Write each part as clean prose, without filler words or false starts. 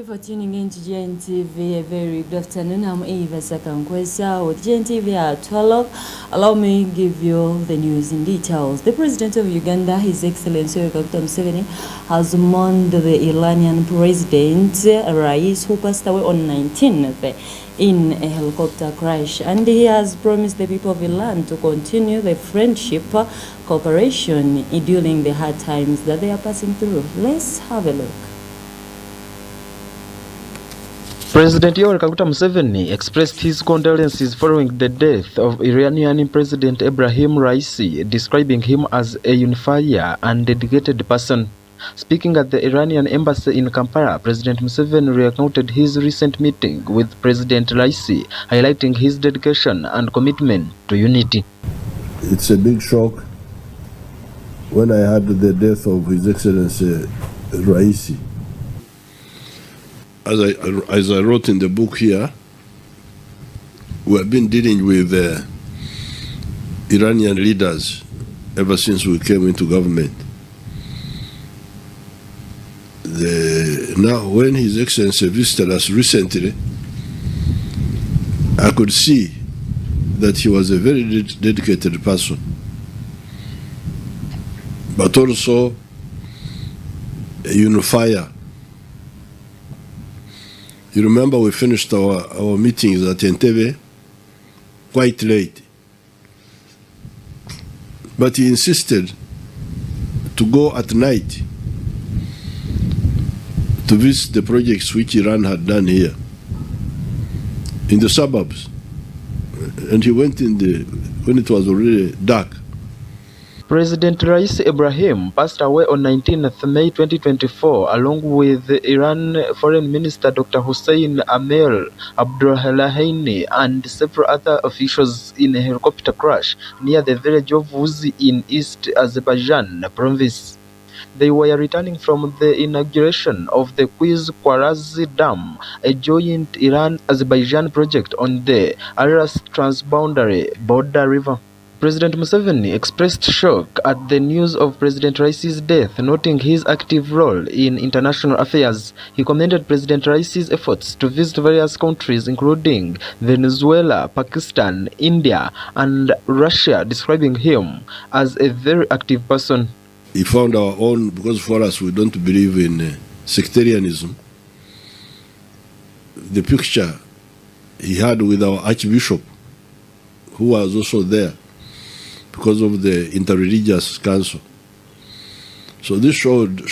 for tuning in to GNTV. A very good afternoon. I'm Eva Sakankwesa with GNTV at 12. Allow me to give you the news in details. The President of Uganda, His Excellency Dr. Museveni, has mourned the Iranian President Raisi, who passed away on 19th in a helicopter crash, and he has promised the people of Iran to continue the friendship cooperation during the hard times that they are passing through. Let's have a look. President Museveni expressed his condolences following the death of Iranian President Ebrahim Raisi, describing him as a unifier and dedicated person. Speaking at the Iranian embassy in Kampala, President Museveni recounted his recent meeting with President Raisi, highlighting his dedication and commitment to unity. It's a big shock when I heard the death of His Excellency Raisi. As I wrote in the book here, we have been dealing with Iranian leaders ever since we came into government. Now, when His Excellency visited us recently, I could see that he was a very dedicated person, but also a unifier. You remember we finished our meetings at Entebbe quite late, but he insisted to go at night to visit the projects which Iran had done here in the suburbs, and he went when it was already dark. President Raisi Ebrahim passed away on 19th May 2024 along with Iran Foreign Minister Dr. Hossein Amir Abdullahian and several other officials in a helicopter crash near the village of Uzi in East Azerbaijan province. They were returning from the inauguration of the Quiz Kwarazi Dam, a joint Iran-Azerbaijan project on the Aras transboundary border river. President Museveni expressed shock at the news of President Raisi's death, noting his active role in international affairs. He commended President Raisi's efforts to visit various countries including Venezuela, Pakistan, India, and Russia, describing him as a very active person. He found our own, because for us we don't believe in sectarianism. The picture he had with our Archbishop, who was also there because of the interreligious council. So this showed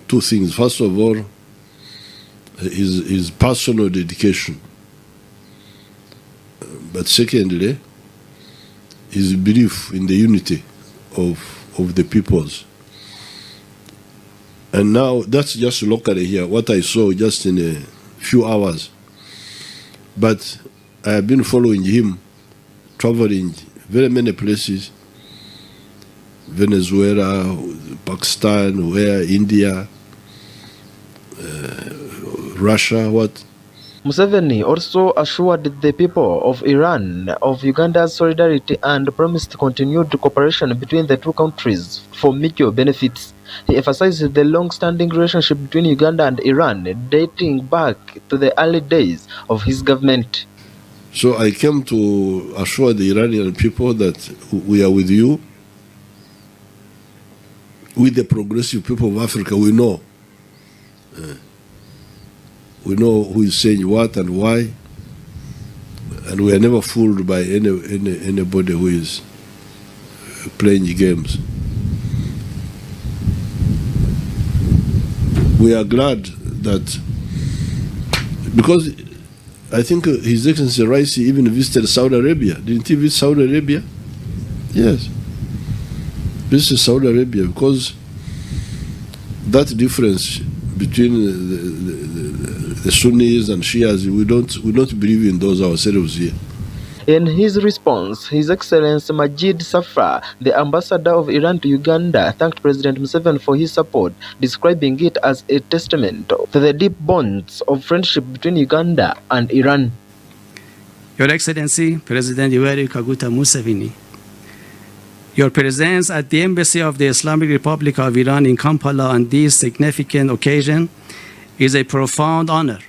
two things. First of all, his personal dedication, but secondly, his belief in the unity of the peoples. And now that's just locally here, what I saw just in a few hours. But I have been following him, traveling very many places, Venezuela, Pakistan, India, Russia, Museveni also assured the people of Iran of Uganda's solidarity and promised continued cooperation between the two countries for mutual benefits. He emphasized the long-standing relationship between Uganda and Iran, dating back to the early days of his government. So I came to assure the Iranian people that we are with you. With the progressive people of Africa, we know. We know who is saying what and why, and we are never fooled by anybody who is playing games. We are glad that, because I think His Excellency Raisi even visited Saudi Arabia. Didn't he visit Saudi Arabia? Yes. Visited Saudi Arabia, because that difference between the Sunnis and Shias, we don't believe in those ourselves here. In his response, His Excellency Majid Safra, the ambassador of Iran to Uganda, thanked President Museveni for his support, describing it as a testament to the deep bonds of friendship between Uganda and Iran. Your Excellency, President Yoweri Kaguta Museveni, your presence at the Embassy of the Islamic Republic of Iran in Kampala on this significant occasion is a profound honor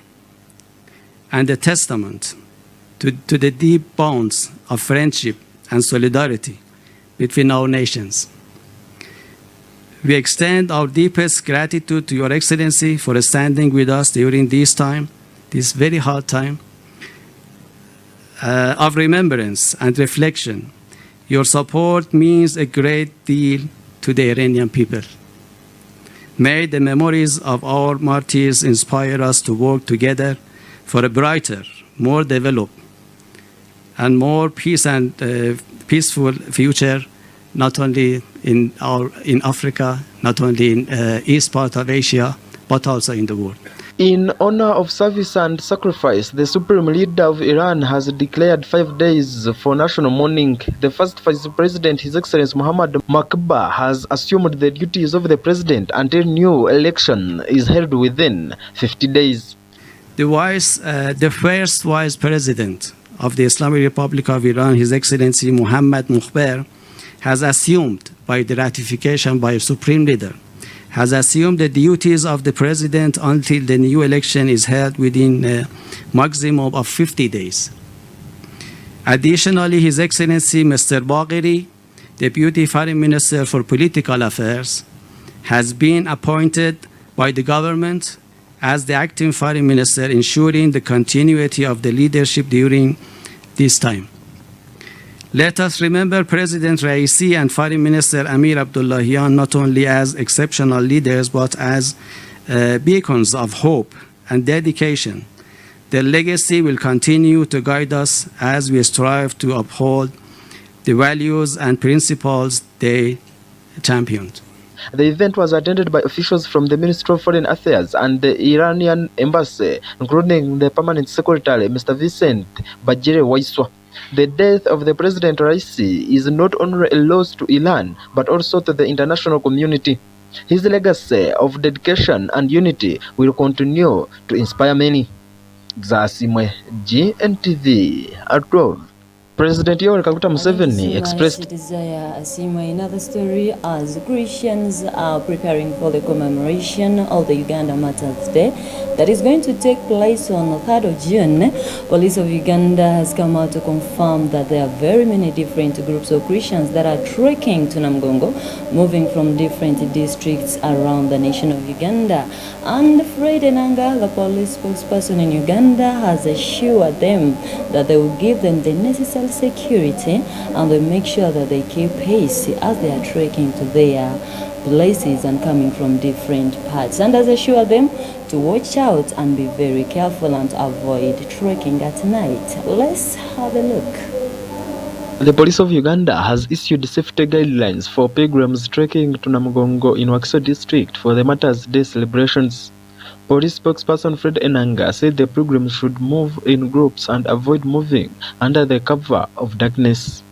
and a testament to the deep bonds of friendship and solidarity between our nations. We extend our deepest gratitude to Your Excellency for standing with us during this time, this very hard time of remembrance and reflection. Your support means a great deal to the Iranian people. May the memories of our martyrs inspire us to work together for a brighter, more developed, and more peaceful future, not only in Africa, not only in east part of Asia, but also in the world. In honor of service and sacrifice, the Supreme Leader of Iran has declared 5 days for national mourning. The first Vice President, His Excellency Muhammad Makba, has assumed the duties of the President until new election is held within 50 days. The first Vice President of the Islamic Republic of Iran, His Excellency Muhammad Mukhber, has assumed by the ratification by a Supreme Leader, has assumed the duties of the President until the new election is held within a maximum of 50 days. Additionally, His Excellency Mr. Bagheri, Deputy Foreign Minister for Political Affairs, has been appointed by the government as the acting Foreign Minister, ensuring the continuity of the leadership during this time. Let us remember President Raisi and Foreign Minister Amir Abdullahian not only as exceptional leaders, but as beacons of hope and dedication. Their legacy will continue to guide us as we strive to uphold the values and principles they championed. The event was attended by officials from the Ministry of Foreign Affairs and the Iranian Embassy, including the Permanent Secretary, Mr. Vincent Bajire Waiswa. The death of the President Raisi is not only a loss to Iran, but also to the international community. His legacy of dedication and unity will continue to inspire many. Zasimwe, GNTV, at 12. President Museveni expressed desire. Another story, as Christians are preparing for the commemoration of the Uganda Martyrs' Day that is going to take place on the 3rd of June. Police of Uganda has come out to confirm that there are very many different groups of Christians that are trekking to Namgongo, moving from different districts around the nation of Uganda. And Fred Enanga, the police spokesperson in Uganda, has assured them that they will give them the necessary security and they make sure that they keep pace as they are trekking to their places and coming from different parts, and has assured them to watch out and be very careful and avoid trekking at night. Let's have a look. The police of Uganda has issued safety guidelines for pilgrims trekking to Namugongo in Wakiso district for the Martyrs' Day celebrations. Police spokesperson Fred Enanga said the pilgrims should move in groups and avoid moving under the cover of darkness.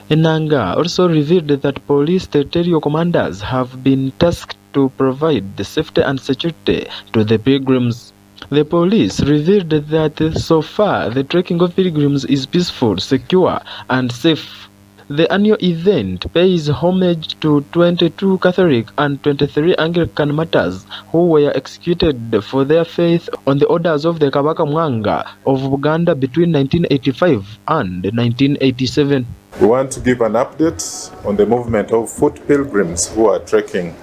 Enanga also revealed that police territorial commanders have been tasked to provide the safety and security to the pilgrims. The police revealed that so far the trekking of pilgrims is peaceful, secure, and safe. The annual event pays homage to 22 Catholic and 23 Anglican martyrs who were executed for their faith on the orders of the Kabaka Mwanga of Uganda between 1985 and 1987. We want to give an update on the movement of foot pilgrims who are trekking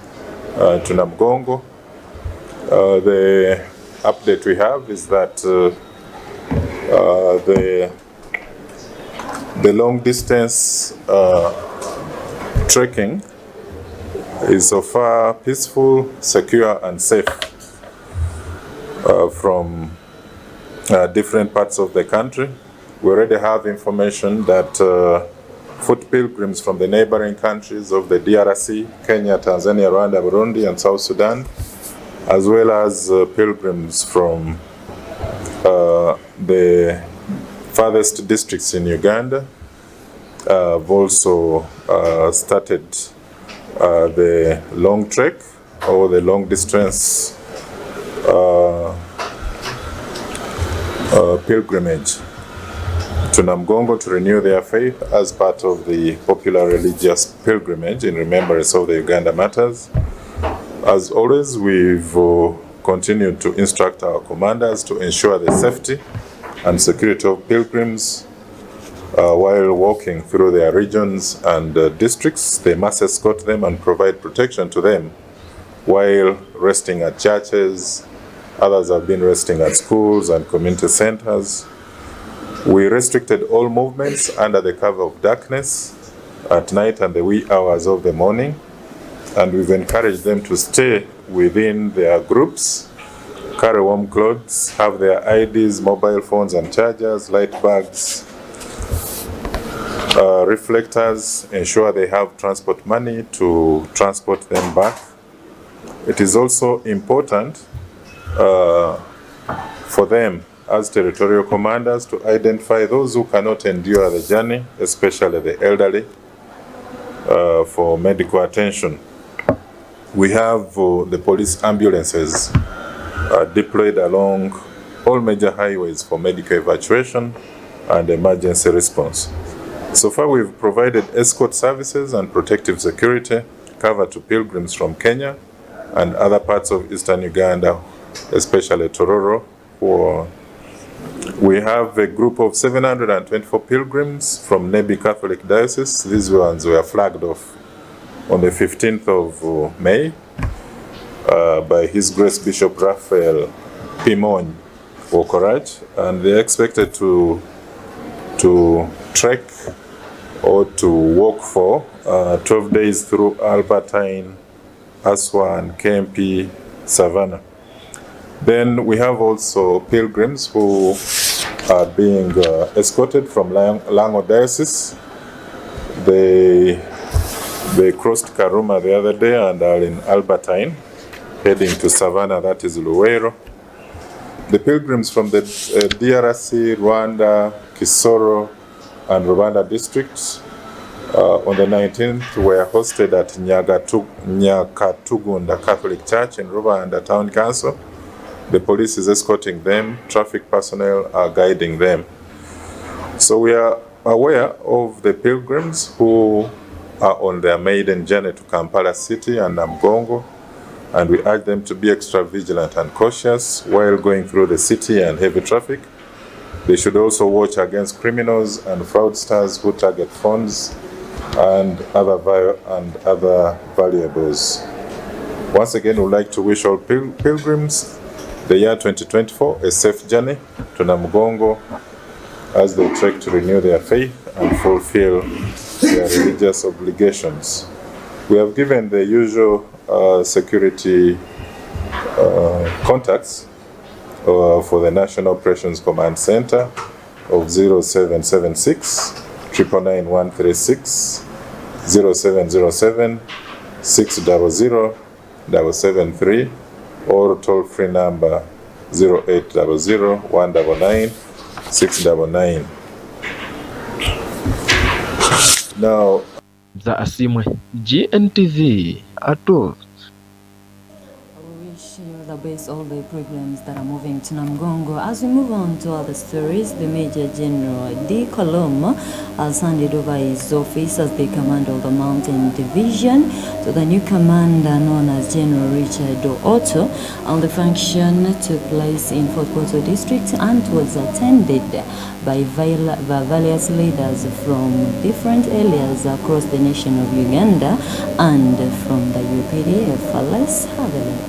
to Namgongo. The update we have is that the long distance trekking is so far peaceful, secure, and safe from different parts of the country. We already have information that foot pilgrims from the neighboring countries of the DRC, Kenya, Tanzania, Rwanda, Burundi, and South Sudan, as well as pilgrims from the farthest districts in Uganda, have also started the long trek or the long distance pilgrimage to Namgongo to renew their faith as part of the popular religious pilgrimage in remembrance of the Uganda Martyrs. As always, we've continued to instruct our commanders to ensure the safety and security of pilgrims while walking through their regions and districts. They must escort them and provide protection to them while resting at churches. Others have been resting at schools and community centers. We restricted all movements under the cover of darkness at night and the wee hours of the morning, and we've encouraged them to stay within their groups, carry warm clothes, have their IDs, mobile phones and chargers, light bags, reflectors, ensure they have transport money to transport them back. It is also important for them as territorial commanders to identify those who cannot endure the journey, especially the elderly, for medical attention. We have the police ambulances deployed along all major highways for medical evacuation and emergency response. So far, we've provided escort services and protective security cover to pilgrims from Kenya and other parts of eastern Uganda, especially Tororo. We have a group of 724 pilgrims from Nebi Catholic Diocese. These ones were flagged off on the 15th of May by His Grace Bishop Raphael Pimon Wokoraj, and they're expected to trek or to walk for 12 days through Albertine, Aswan, Kempi, Savannah. Then we have also pilgrims who are being escorted from Lango Diocese. They crossed Karuma the other day and are in Albertine, heading to Savannah, that is Luwero. The pilgrims from the DRC, Rwanda, Kisoro, and Rwanda districts on the 19th were hosted at Nyakatugunda Catholic Church in Rwanda Town Council. The police is escorting them, traffic personnel are guiding them. So we are aware of the pilgrims who are on their maiden journey to Kampala City and Namgongo, and we urge them to be extra vigilant and cautious while going through the city and heavy traffic. They should also watch against criminals and fraudsters who target phones and other valuables. Once again, we would like to wish all pilgrims the year 2024 a safe journey to Namgongo as they trek to renew their faith and fulfill their religious obligations. We have given the usual security contacts for the National Operations Command Center of 0776 999 136, 0707 600 773, or toll-free number 0800 199 699. Now, za Asimwe GNTV at 12. We wish you the best, all the programs that are moving to Namgongo. As we move on to other stories, the Major General D. Colombo has handed over his office as the commander of the Mountain Division to the new commander known as General Richard Otto, and the function took place in Fort Portal District and was attended by various leaders from different areas across the nation of Uganda and from the UPDF. Let's have a look.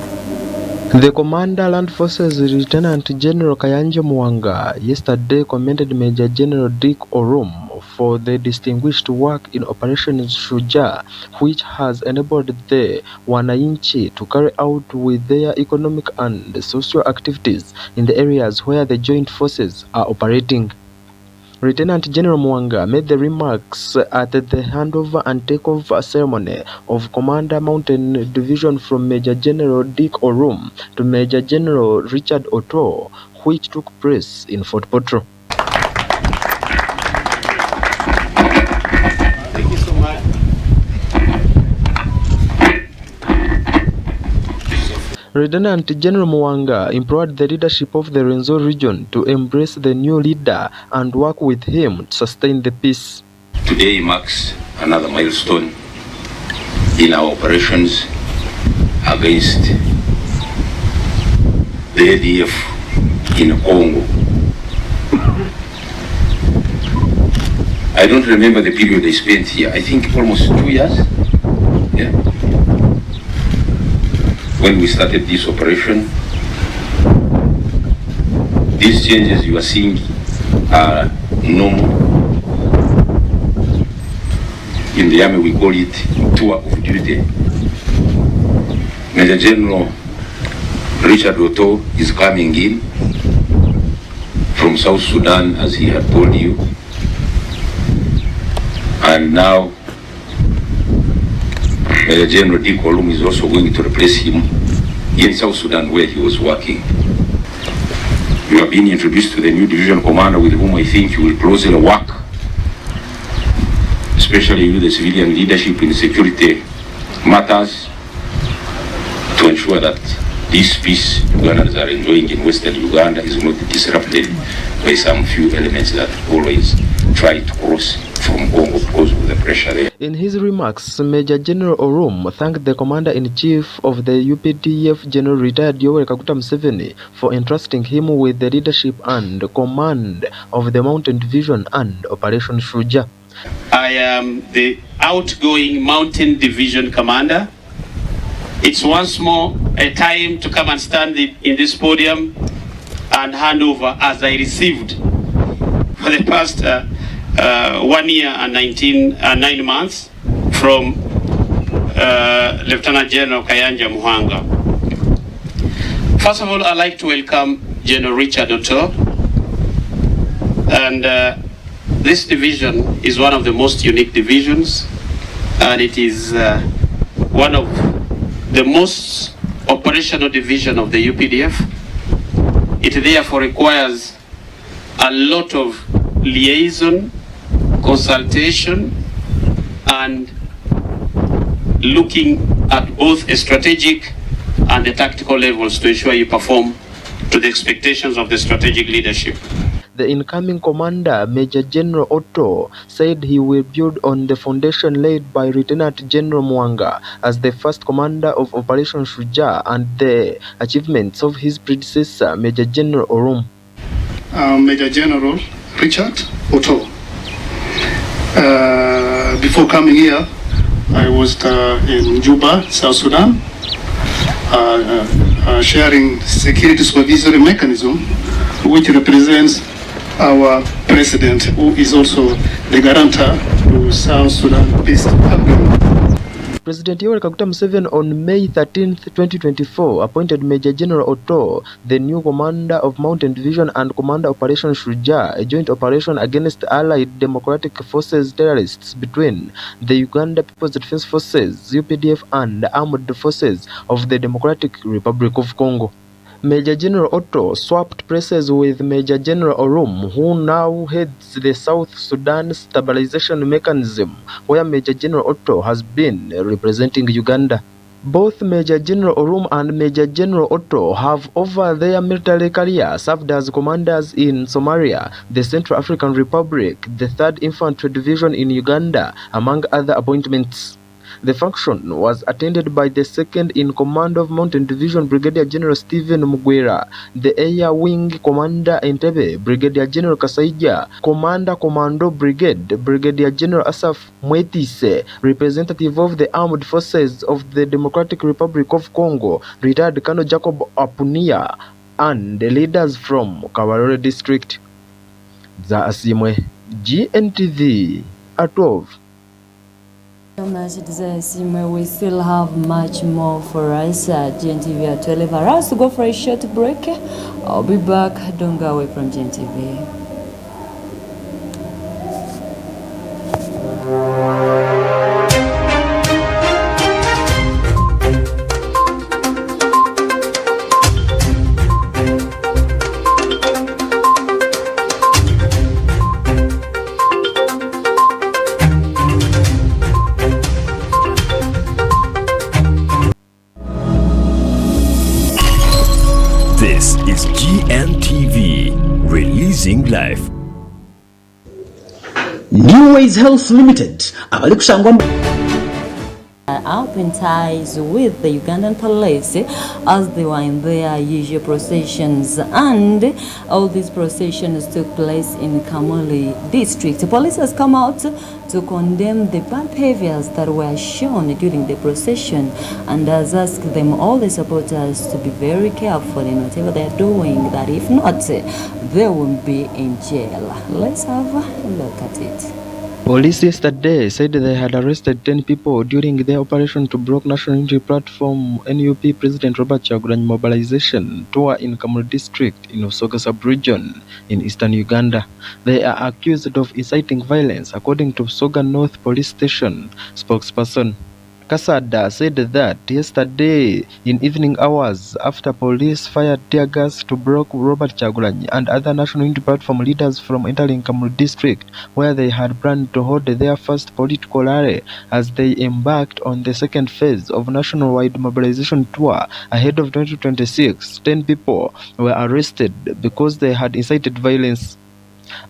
The Commander Land Forces Lieutenant General Kayanja Mwanga yesterday commended Major General Dick Orum for the distinguished work in Operation Shujaa, which has enabled the Wananchi to carry out with their economic and social activities in the areas where the joint forces are operating. Lieutenant General Mwanga made the remarks at the handover and takeover ceremony of Commander Mountain Division from Major General Dick Orum to Major General Richard Otto, which took place in Fort Portal. Thank you so much. Lieutenant General Mwanga implored the leadership of the Renzo region to embrace the new leader and work with him to sustain the peace. Today marks another milestone in our operations against the ADF in Congo. I don't remember the period I spent here. I think almost 2 years. Yeah. When we started this operation, these changes you are seeing are normal. In the army we call it tour of duty. Major General Richard Otto is coming in from South Sudan, as he had told you. And now Major General D. Kolum is also going to replace him in South Sudan, where he was working. You have been introduced to the new division commander, with whom I think you will closely work, especially you, the civilian leadership in security matters, to ensure that this peace Ugandans are enjoying in Western Uganda is not disrupted by some few elements that always try to cross from Congo because of the pressure there. In his remarks, Major General Orum thanked the Commander-in-Chief of the UPDF, General Retired Yoweri Kaguta Museveni, for entrusting him with the leadership and command of the Mountain Division and Operation Shuja. I am the outgoing Mountain Division Commander. It's once more a time to come and stand in this podium and hand over, as I received for the past 1 year and 9 months from Lieutenant General Kayanja Muhanga. First of all, I'd like to welcome General Richard Otto. And this division is one of the most unique divisions, and it is one of the most operational division of the UPDF. It therefore requires a lot of liaison, consultation, and looking at both a strategic and the tactical levels to ensure you perform to the expectations of the strategic leadership. The incoming commander, Major General Otto, said he will build on the foundation laid by Lieutenant General Mwanga as the first commander of Operation Shuja and the achievements of his predecessor, Major General Orum. Major General Richard Otto. Before coming here, I was in Juba, South Sudan, sharing security supervisory mechanism, which represents our president, who is also the guarantor to South Sudan peace agreement. President Yoweri Kaguta Museveni on May 13, 2024 appointed Major General Otto the new commander of Mountain Division and Commander Operation Shuja, a joint operation against Allied Democratic Forces terrorists between the Uganda People's Defense Forces, UPDF, and the Armed Forces of the Democratic Republic of Congo. Major General Otto swapped places with Major General Orum, who now heads the South Sudan Stabilization Mechanism, where Major General Otto has been representing Uganda. Both Major General Orum and Major General Otto have, over their military career, served as commanders in Somalia, the Central African Republic, the 3rd Infantry Division in Uganda, among other appointments. The function was attended by the second in command of Mountain Division, Brigadier General Stephen Mugwera, the Air Wing Commander Entebbe, Brigadier General Kasaija, Commander Commando Brigade, Brigadier General Asaf Mwetise, representative of the Armed Forces of the Democratic Republic of Congo, retired Colonel Jacob Apunia, and the leaders from Kabarore District. Za Asimwe, GNTV at 12. We still have much more for us at GNTV at 12 hours. To go for a short break. I'll be back. Don't go away from GNTV. This is GNTV, releasing life. New Ways Health Limited abali kushangwa open ties with the Ugandan police as they were in their usual processions, and all these processions took place in Kamuli district. The police has come out to condemn the bad behaviors that were shown during the procession and has asked them, all the supporters, to be very careful in whatever they are doing, that if not, they will be in jail. Let's have a look at it. Police yesterday said they had arrested 10 people during their operation to block National Unity Platform NUP President Robert Kyagulanyi mobilization tour in Kamuli district in Usoga sub-region in eastern Uganda. They are accused of inciting violence, according to Usoga North Police Station spokesperson Kasada said that yesterday in evening hours, after police fired tear gas to block Robert Kyagulanyi and other National Unity Platform leaders from entering Kamuli district, where they had planned to hold their first political rally as they embarked on the second phase of nationwide mobilization tour ahead of 2026, 10 people were arrested because they had incited violence.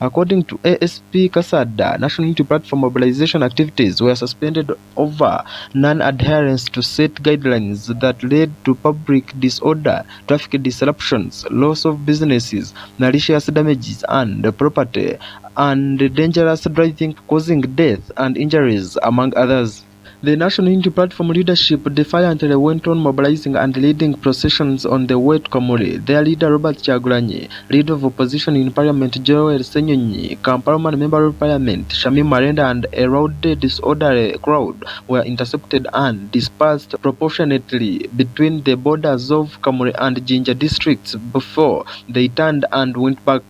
According to ASP Kasada, National Unity Platform mobilization activities were suspended over non-adherence to set guidelines that led to public disorder, traffic disruptions, loss of businesses, malicious damages and property, and dangerous driving causing death and injuries, among others. The National Unity Platform leadership defiantly went on mobilizing and leading processions on the way to Kamuli. Their leader Robert Kyagulanyi, leader of opposition in Parliament Joel Senyonyi, Kampala Member of Parliament Shami Marenda, and a rowdy disorderly crowd were intercepted and dispersed proportionately between the borders of Kamuli and Jinja districts before they turned and went back.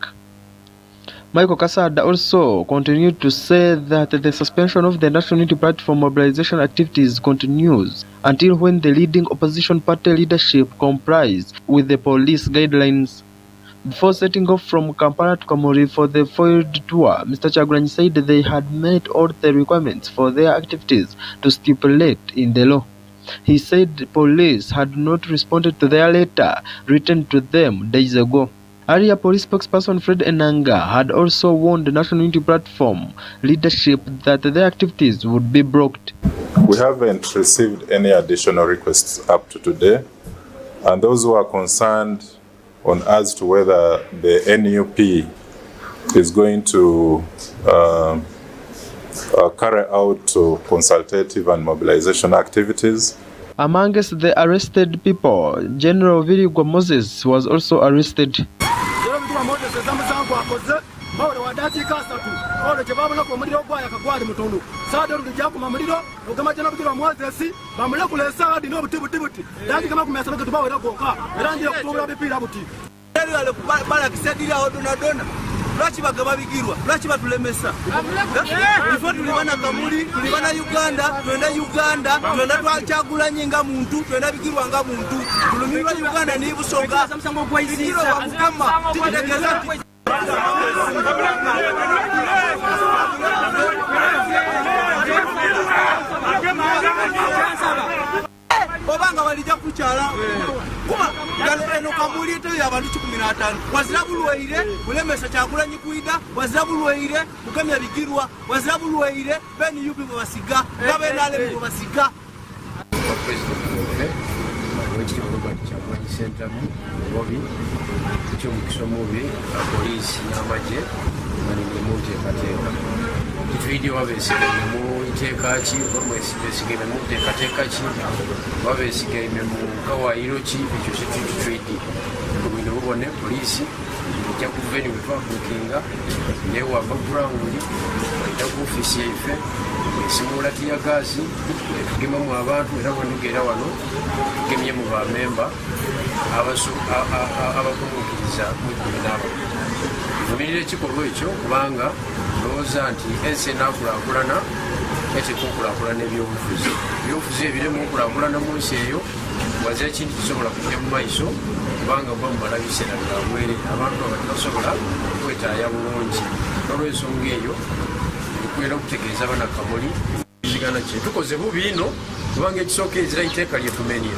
Michael Kasada also continued to say that the suspension of the National Unity Platform mobilization activities continues until when the leading opposition party leadership complies with the police guidelines. Before setting off from Kampala to Kamuli for the foiled tour, Mr. Kyagulanyi said they had met all the requirements for their activities to stipulate in the law. He said police had not responded to their letter written to them days ago. Earlier, police spokesperson Fred Enanga had also warned the National Unity Platform leadership that their activities would be blocked. We haven't received any additional requests up to today, and those who are concerned on as to whether the NUP is going to carry out consultative and mobilization activities. Amongst the arrested people, General Virigwa Moses was also arrested. Lwaki bagababigirwa lwaki batulemesa ifo tulibana Kamuli tulibana Uganda twenda Kyagulanyi nga muntu twenda bigirwa nga muntu tulumirwa Uganda ni Busoga bigirwa bakukama tikutegeeza obanga walija kukyala kuba eno Kamuli eteyo abantu 15 wazira bulwaire kulemesa Kyagulanyi kuida wazira bulwaire kukamya bigirwa wazira bulwaire beni yupi basiga gabenale basiga Video wabesige mu itekachi wabesige mu tekachi wabesige mu kawairo chi bicho trade kubino ubone police cya kuveni witwa kukinga lewa background ita ku office ife simula tia gazi tugema mu abantu era wanugera wano gemye mu ba member abasu abakumukiriza mu binabo Mumire chikorwa ekyo kubanga loza nti ensi nakulakulana ete kukulakulana ebyobufuzi ebyobufuzi ebiremu okulakulana mu nsi eyo waza ekintu kisobola kujja mu maiso kubanga oba mumala biseera byabwere abantu abatasobola kwetaaya bulungi olw'ensonga eyo tukwera okutegeeza abana Kamuli zigana kye tukoze bubi ino kubanga ekisooka ezira iteeka lyetumenye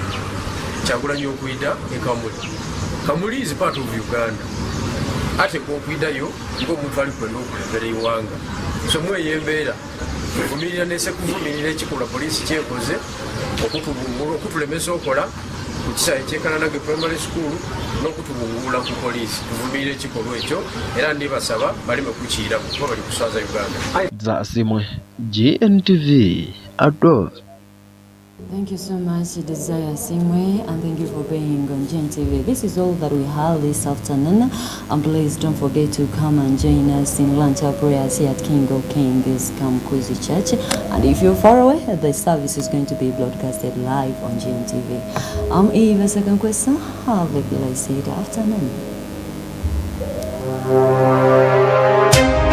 Kyagulanyi okwida e Kamuli is part of Uganda. Ate kwokwiddayo ng'omuntu ali kwenda okulembera ewanga so mweyembeera tuvumirira nese kuvumirira ekikola poliisi kyekoze okutulemesa okola ku kisaawe ky'Ekananage primary school n'okutubungula ku poliisi. Tuvumirira ekikolwa ekyo era ndibasaba baleme kukiira kuba bali kuswaza Uganda. Zasimwe GNTV Adolf. Thank you so much, Desire Simwe, and thank you for being on GNTV. This is all that we have this afternoon. And please don't forget to come and join us in lunch hour prayers here at King of Kings Kamkuzi Church. And if you're far away, the service is going to be broadcasted live on GNTV. I'm Eva Second Question. Have a blessed afternoon.